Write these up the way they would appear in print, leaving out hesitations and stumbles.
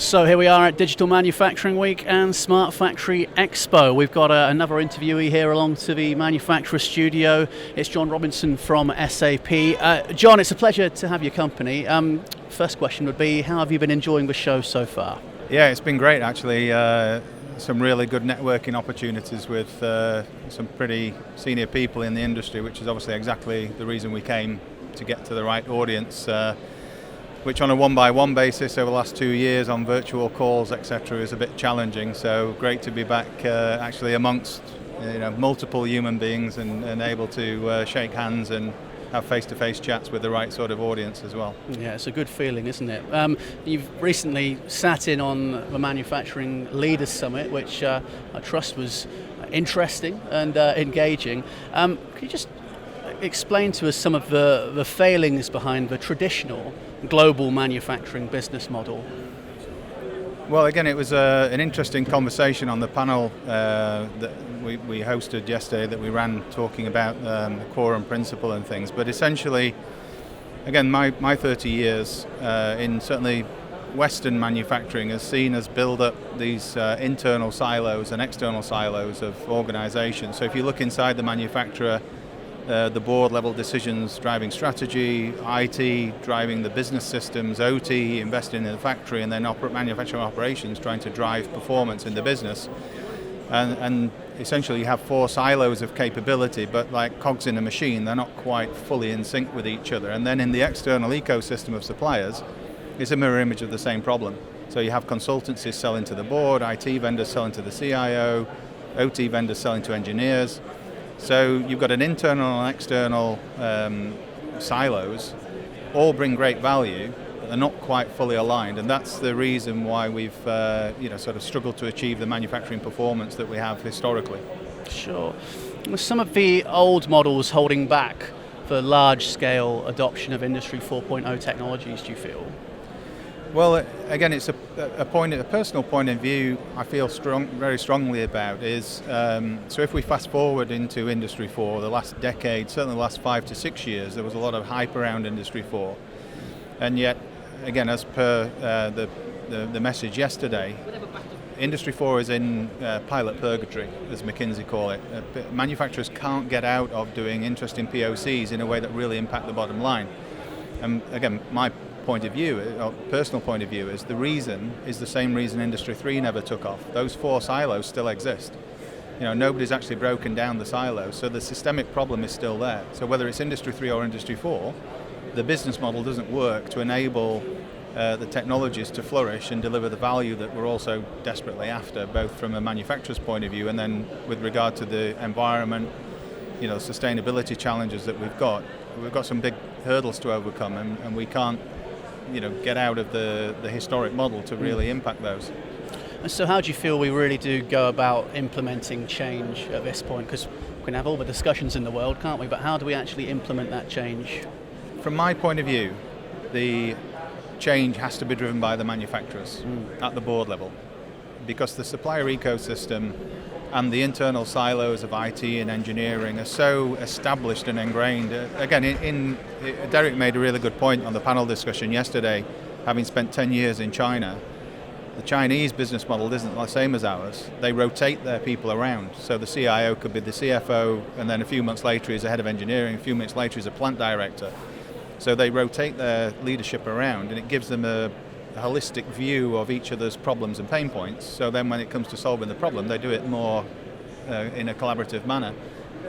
So here we are at Digital Manufacturing Week and Smart Factory Expo. We've got another interviewee here along to the manufacturer studio. It's John Robinson from SAP. John, it's a pleasure to have your company. First question would be, how have you been enjoying the show so far? Yeah, it's been great actually. Some really good networking opportunities with some pretty senior people in the industry, which is obviously exactly the reason we came, to get to the right audience. Which on a one-by-one basis over the last 2 years on virtual calls, etc., is a bit challenging. So great to be back actually amongst multiple human beings and able to shake hands and have face-to-face chats with the right sort of audience as well. Yeah, it's a good feeling, isn't it? You've recently sat in on the Manufacturing Leaders Summit, which I trust was interesting and engaging. Could you just explain to us some of the failings behind the traditional global manufacturing business model? Well, again, it was an interesting conversation on the panel that we hosted yesterday that we ran, talking about the quorum principle and things. But essentially, again, my 30 years in certainly Western manufacturing has seen us build up these internal silos and external silos of organizations. So if you look inside the manufacturer, the board level decisions driving strategy, IT driving the business systems, OT investing in the factory, and then manufacturing operations trying to drive performance in the business. And essentially you have 4 silos of capability, but like cogs in a machine, they're not quite fully in sync with each other. And then in the external ecosystem of suppliers, it's a mirror image of the same problem. So you have consultancies selling to the board, IT vendors selling to the CIO, OT vendors selling to engineers. So you've got an internal and external silos, all bring great value, but they're not quite fully aligned, and that's the reason why we've sort of struggled to achieve the manufacturing performance that we have historically. Sure. Were some of the old models holding back for large-scale adoption of Industry 4.0 technologies, do you feel? Well, again, it's a personal point of view I feel very strongly about is, so if we fast forward into Industry 4, the last decade, certainly the last 5 to 6 years, there was a lot of hype around Industry 4. And yet, again, as per the message yesterday, Industry 4 is in pilot purgatory, as McKinsey call it. Manufacturers can't get out of doing interesting POCs in a way that really impact the bottom line. And again, my point of view, or personal point of view, is the reason is the same reason Industry 3 never took off. Those 4 silos still exist. Nobody's actually broken down the silos, so the systemic problem is still there. So whether it's Industry 3 or Industry 4, the business model doesn't work to enable the technologies to flourish and deliver the value that we're also desperately after, both from a manufacturer's point of view and then with regard to the environment, sustainability challenges that we've got. We've got some big hurdles to overcome, and we can't get out of the historic model to really impact those. And so how do you feel we really do go about implementing change at this point? Because we can have all the discussions in the world, can't we? But how do we actually implement that change? From my point of view, the change has to be driven by the manufacturers at the board level, because the supplier ecosystem and the internal silos of IT and engineering are so established and ingrained. Again, Derek made a really good point on the panel discussion yesterday, having spent 10 years in China. The Chinese business model isn't the same as ours. They rotate their people around. So the CIO could be the CFO, and then a few months later he's a head of engineering, a few months later he's a plant director. So they rotate their leadership around, and it gives them a holistic view of each other's problems and pain points. So then when it comes to solving the problem, they do it more in a collaborative manner.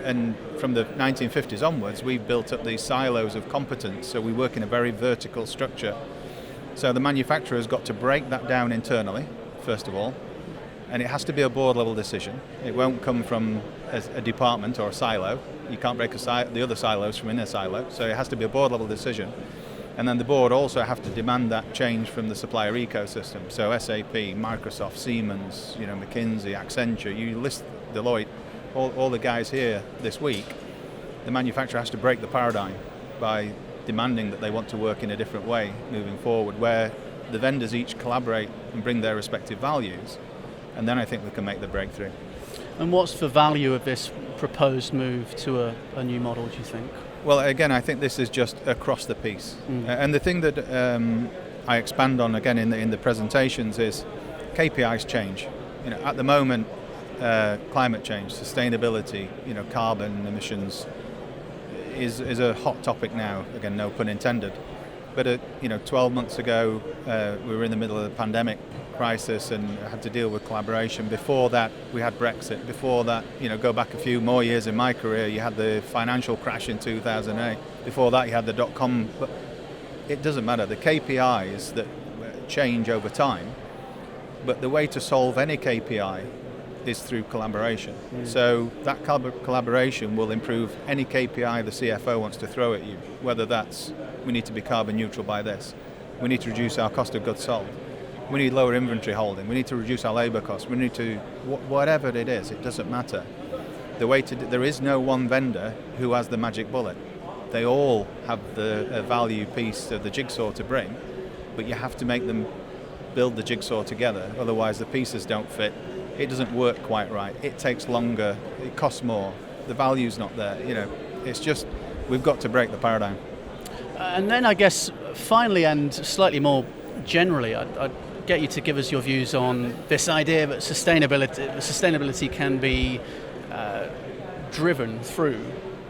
And from the 1950s onwards, we've built up these silos of competence, so we work in a very vertical structure. So the manufacturer has got to break that down internally, first of all, and it has to be a board level decision. It won't come from a department or a silo. You can't break the other silos from in a silo, so it has to be a board level decision. And then the board also have to demand that change from the supplier ecosystem. So SAP, Microsoft, Siemens, McKinsey, Accenture, you list Deloitte, all the guys here this week. The manufacturer has to break the paradigm by demanding that they want to work in a different way moving forward, where the vendors each collaborate and bring their respective values, and then I think we can make the breakthrough. And what's the value of this proposed move to a new model, do you think? Well, again, I think this is just across the piece. And the thing that I expand on again in the presentations is KPIs change. At the moment, climate change, sustainability, carbon emissions is a hot topic now. Again, no pun intended. But 12 months ago, we were in the middle of the pandemic crisis and had to deal with collaboration. Before that, we had Brexit. Before that, go back a few more years in my career, you had the financial crash in 2008. Before that, you had the dot-com. But it doesn't matter. The KPIs that change over time. But the way to solve any KPI is through collaboration. So that collaboration will improve any KPI the CFO wants to throw at you, whether that's we need to be carbon neutral by this, we need to reduce our cost of goods sold, we need lower inventory holding, we need to reduce our labour costs, we need to, whatever it is, it doesn't matter. There is no one vendor who has the magic bullet. They all have the value piece of the jigsaw to bring, but you have to make them build the jigsaw together, otherwise the pieces don't fit. It doesn't work quite right. It takes longer. It costs more. The value's not there. It's just we've got to break the paradigm. And then I guess finally and slightly more generally, I'd get you to give us your views on this idea that sustainability can be driven through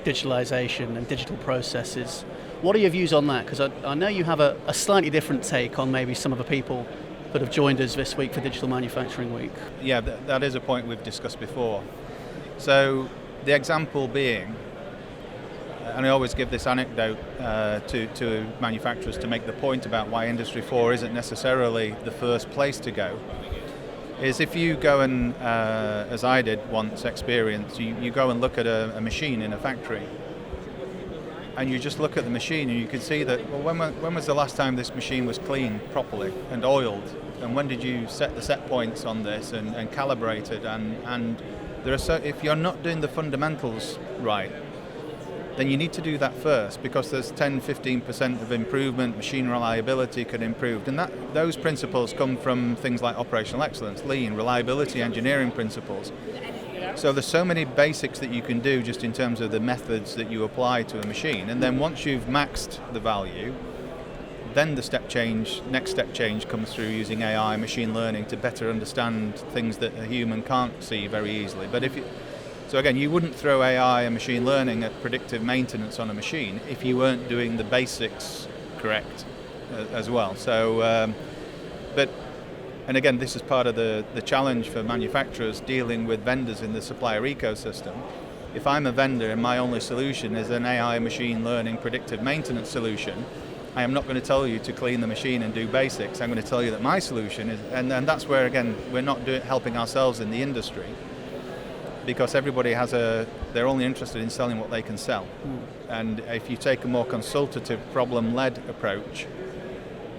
digitalization and digital processes. What are your views on that? Because I know you have a slightly different take on maybe some of the people that have joined us this week for Digital Manufacturing Week. Yeah, that is a point we've discussed before. So the example being, and I always give this anecdote to manufacturers to make the point about why Industry 4 isn't necessarily the first place to go, is if you go and, as I did once, experience, you go and look at a machine in a factory, and you just look at the machine and you can see that, well, when was the last time this machine was cleaned properly and oiled? And when did you set the set points on this and calibrated? And there are if you're not doing the fundamentals right, then you need to do that first, because there's 10-15% of improvement, machine reliability can improve. And those principles come from things like operational excellence, lean, reliability, engineering principles. So there's so many basics that you can do just in terms of the methods that you apply to a machine. And then once you've maxed the value, then the next step change comes through using AI, machine learning to better understand things that a human can't see very easily. But so again, you wouldn't throw AI and machine learning at predictive maintenance on a machine if you weren't doing the basics correct as well. So, and again, this is part of the challenge for manufacturers dealing with vendors in the supplier ecosystem. If I'm a vendor and my only solution is an AI machine learning predictive maintenance solution, I am not going to tell you to clean the machine and do basics. I'm going to tell you that my solution is, and that's where, again, we're not helping ourselves in the industry, because everybody they're only interested in selling what they can sell. And if you take a more consultative, problem-led approach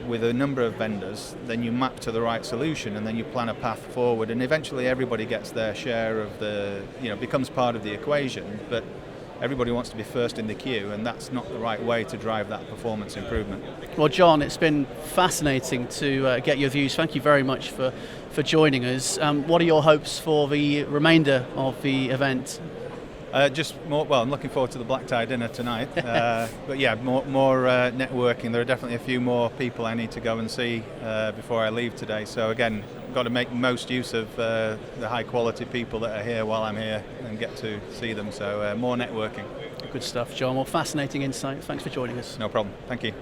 with a number of vendors, then you map to the right solution and then you plan a path forward, and eventually everybody gets their share of becomes part of the equation, but everybody wants to be first in the queue, and that's not the right way to drive that performance improvement. Well, John, it's been fascinating to get your views. Thank you very much for joining us. What are your hopes for the remainder of the event? Just more. Well, I'm looking forward to the black tie dinner tonight. But yeah, more networking. There are definitely a few more people I need to go and see before I leave today. So again, I've got to make most use of the high quality people that are here while I'm here and get to see them. So more networking. Good stuff, John. Well, fascinating insight. Thanks for joining us. No problem. Thank you.